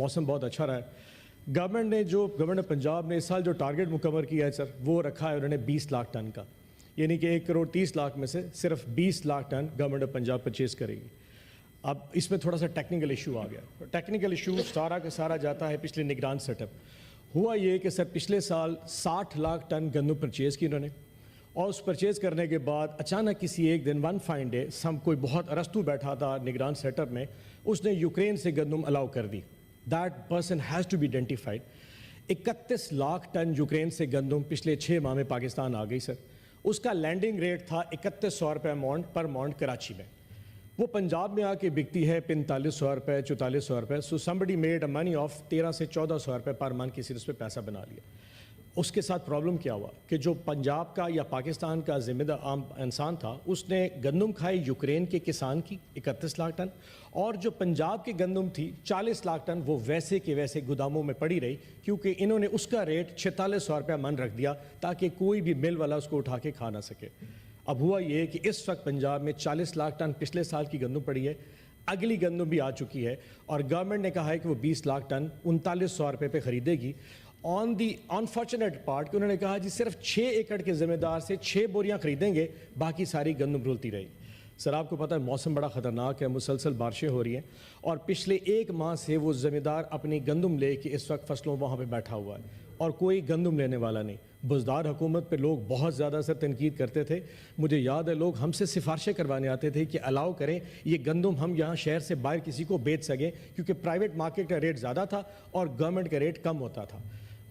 موسم بہت اچھا رہا ہے. گورنمنٹ پنجاب نے اس سال جو ٹارگٹ مکمل کیا ہے سر وہ رکھا ہے انہوں نے 20 لاکھ ٹن کا, یعنی کہ 1 کروڑ 30 لاکھ میں سے صرف 20 lakh ton government of Punjab purchase کرے گی. اب اس میں تھوڑا سا ٹیکنیکل ایشو آ گیا. ٹیکنیکل ایشو سارا کا سارا جاتا ہے پچھلے نگران سیٹ اپ. ہوا یہ کہ سر پچھلے سال 60 لاکھ ٹن گندم پرچیز کی انہوں نے, اور اس پرچیز کرنے کے بعد اچانک کسی ایک دن ون فائن ڈے کوئی بہت ارستو بیٹھا تھا نگران سیٹ اپ میں, اس نے یوکرین سے گندم الاؤ کر دی. That person has to be identified. 31 lakh ton Ukraine سے گندم پچھلے 6 ماہ میں پاکستان آ گئی سر. اس کا لینڈنگ ریٹ تھا 3100 روپے پر مونڈ کراچی میں. وہ پنجاب میں آ کے بکتی ہے 4500 روپے 4400 روپے. سو somebody made a money of 1300 سے 1400 روپے پر منتھ کسی نے اس پہ پیسہ بنا لیا. اس کے ساتھ پرابلم کیا ہوا کہ جو پنجاب کا یا پاکستان کا ذمہ دار عام انسان تھا اس نے گندم کھائی یوکرین کے کسان کی 31 لاکھ ٹن, اور جو پنجاب کی گندم تھی 40 لاکھ ٹن وہ ویسے کے ویسے گوداموں میں پڑی رہی, کیونکہ انہوں نے اس کا ریٹ 4600 روپے من رکھ دیا تاکہ کوئی بھی مل والا اس کو اٹھا کے کھا نہ سکے. اب ہوا یہ کہ اس وقت پنجاب میں 40 لاکھ ٹن پچھلے سال کی گندم پڑی ہے, اگلی گندم بھی آ چکی ہے, اور گورنمنٹ نے کہا ہے کہ وہ 20 لاکھ ٹن 3900 روپے پہ خریدے گی. آن دی انفارچونیٹ پارٹ کہ انہوں نے کہا جی صرف 6 ایکڑ کے ذمہ دار سے 6 بوریاں خریدیں گے, باقی ساری گندم رولتی رہی. سر آپ کو پتہ ہے موسم بڑا خطرناک ہے, مسلسل بارشیں ہو رہی ہیں, اور پچھلے 1 ماہ سے وہ ذمہ دار اپنی گندم لے کے اس وقت فصلوں وہاں پہ بیٹھا ہوا ہے, اور کوئی گندم لینے والا نہیں. بزدار حکومت پہ لوگ بہت زیادہ سر تنقید کرتے تھے. مجھے یاد ہے لوگ ہم سے سفارشیں کروانے آتے تھے کہ الاؤ کریں یہ گندم ہم یہاں شہر سے باہر کسی کو بیچ سکیں, کیونکہ پرائیویٹ مارکیٹ کا ریٹ زیادہ تھا اور گورنمنٹ کا ریٹ کم ہوتا تھا.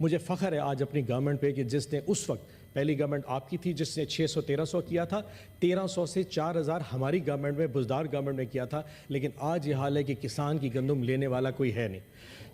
مجھے فخر ہے آج اپنی گورنمنٹ پہ کہ جس نے اس وقت, پہلی گورنمنٹ آپ کی تھی جس نے 600-1300 کیا تھا, 1300 سے 4000 ہماری گورنمنٹ میں بزدار گورنمنٹ نے کیا تھا, لیکن آج یہ حال ہے کہ کسان کی گندم لینے والا کوئی ہے نہیں.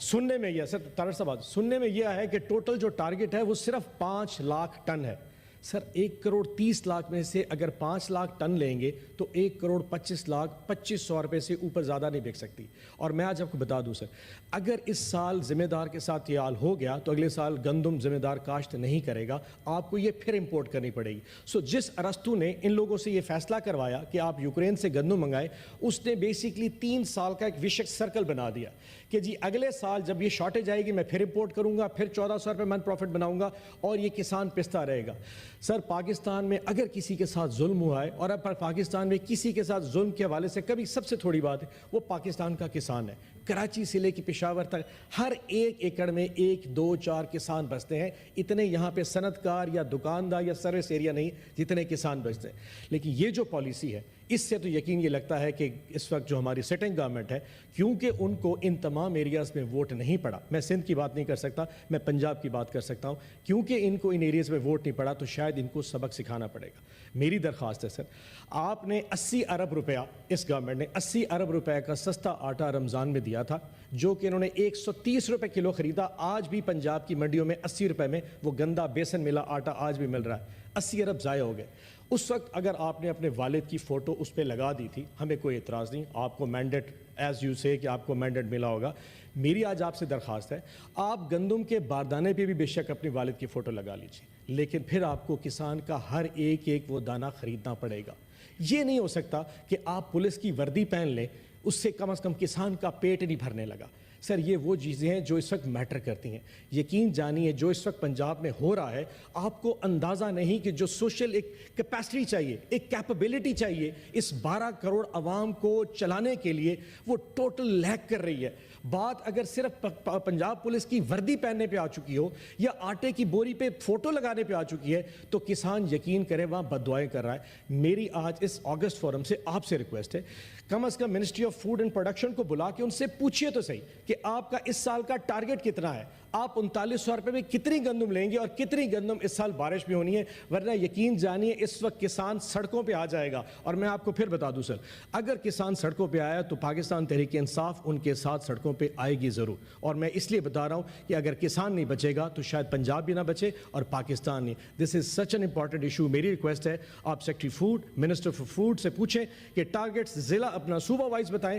سننے میں یہ سر طاہر صاحب سننے میں یہ ہے کہ ٹوٹل جو ٹارگٹ ہے وہ صرف 5 لاکھ ٹن ہے. سر 1 کروڑ 30 لاکھ میں سے اگر 5 لاکھ ٹن لیں گے تو 1 کروڑ 25 لاکھ 2500 روپے سے اوپر زیادہ نہیں بک سکتی. اور میں آج آپ کو بتا دوں سر, اگر اس سال ذمہ دار کے ساتھ یہ حال ہو گیا تو اگلے سال گندم ذمہ دار کاشت نہیں کرے گا, آپ کو یہ پھر امپورٹ کرنی پڑے گی. سو جس ارستو نے ان لوگوں سے یہ فیصلہ کروایا کہ آپ یوکرین سے گندم منگائیں, اس نے بیسیکلی 3 سال کا ایک وشک سرکل بنا دیا کہ جی اگلے سال جب یہ شارٹیج آئے گی میں پھر امپورٹ کروں گا, پھر 1400 روپے من پروفٹ بناؤں گا, اور یہ کسان پستا رہے گا. سر پاکستان میں اگر کسی کے ساتھ ظلم ہوا ہے, اور اب پاکستان میں کسی کے ساتھ ظلم کے حوالے سے کبھی سب سے تھوڑی بات ہے, وہ پاکستان کا کسان ہے. کراچی سے لے کے پشاور تک ہر 1 ایکڑ میں 1 2 4 کسان بستے ہیں. اتنے یہاں پہ صنعت کار یا دکاندار یا سروس ایریا نہیں جتنے کسان بستے ہیں. لیکن یہ جو پالیسی ہے اس سے تو یقین یہ لگتا ہے کہ اس وقت جو ہماری سٹنگ گورنمنٹ ہے, کیونکہ ان کو ان تمام ایریاز میں ووٹ نہیں پڑا, میں سندھ کی بات نہیں کر سکتا, میں پنجاب کی بات کر سکتا ہوں, کیونکہ ان کو ان ایریاز میں ووٹ نہیں پڑا تو شاید ان کو سبق سکھانا پڑے گا. میری درخواست ہے سر, آپ نے 80 ارب روپیہ, اس گورنمنٹ نے 80 ارب روپے کا سستا آٹا رمضان میں دیا تھا, جو کہ انہوں نے 130 روپے کلو خریدا. آج بھی پنجاب کی منڈیوں میں 80 روپے میں وہ گندا بیسن ملا آٹا آج بھی مل رہا ہے. 80 ارب ضائع ہو گئے. اس وقت اگر آپ نے اپنے والد کی فوٹو اس پہ لگا دی تھی, ہمیں کوئی اعتراض نہیں, آپ کو مینڈیٹ ایز یو سے کہ آپ کو مینڈیٹ ملا ہوگا. میری آج آپ سے درخواست ہے, آپ گندم کے باردانے پہ بھی بے شک اپنے والد کی فوٹو لگا لیجیے, لیکن پھر آپ کو کسان کا ہر ایک وہ دانہ خریدنا پڑے گا. یہ نہیں ہو سکتا کہ آپ پولیس کی وردی پہن لیں, اس سے کم از کم کسان کا پیٹ نہیں بھرنے لگا. سر یہ وہ چیزیں ہیں جو اس وقت میٹر کرتی ہیں. یقین جانیے جو اس وقت پنجاب میں ہو رہا ہے, آپ کو اندازہ نہیں کہ جو سوشل ایک کیپیسٹی چاہیے, ایک کیپیبلٹی چاہیے اس 12 کروڑ عوام کو چلانے کے لیے, وہ ٹوٹل لیک کر رہی ہے. بات اگر صرف پنجاب پولیس کی وردی پہننے پہ آ چکی ہو یا آٹے کی بوری پہ فوٹو لگانے پہ آ چکی ہے تو کسان یقین کرے وہاں بددعائیں کر رہا ہے. میری آج اس اگست فورم سے آپ سے ریکویسٹ ہے, کم از کم ministry of food and production کو بلا کے ان سے پوچھئے تو صحیح کہ آپ کا اس سال کا ٹارگٹ کتنا ہے, آپ 3900 روپے میں کتنی گندم لیں گے اور کتنی گندم اس سال بارش بھی ہونی ہے, ورنہ یقین جانیے اس وقت کسان سڑکوں پہ آ جائے گا. اور میں آپ کو پھر بتا دوں سر, اگر کسان سڑکوں پہ آیا تو پاکستان تحریک انصاف ان کے ساتھ سڑکوں پہ آئے گی ضرور. اور میں اس لیے بتا رہا ہوں کہ اگر کسان نہیں بچے گا تو شاید پنجاب بھی نہ بچے اور پاکستان نہیں. دس از سچ این امپورٹنٹ ایشو. میری ریکویسٹ ہے آپ secretary food, minister for food سے پوچھیں کہ ٹارگٹس ضلع اپنا صوبہ وائز بتائیں,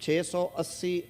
680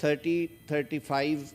35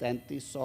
3300,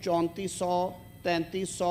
3400, 3300,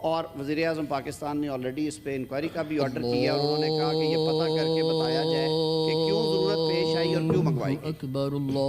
اور وزیر اعظم پاکستان نے آلریڈی اس پہ انکوائری کا بھی آرڈر کیا اور انہوں نے کہا کہ یہ پتہ کر کے بتایا جائے کہ کیوں ضرورت پیش آئی اور کیوں منگوائی گئی. اکبر اللہ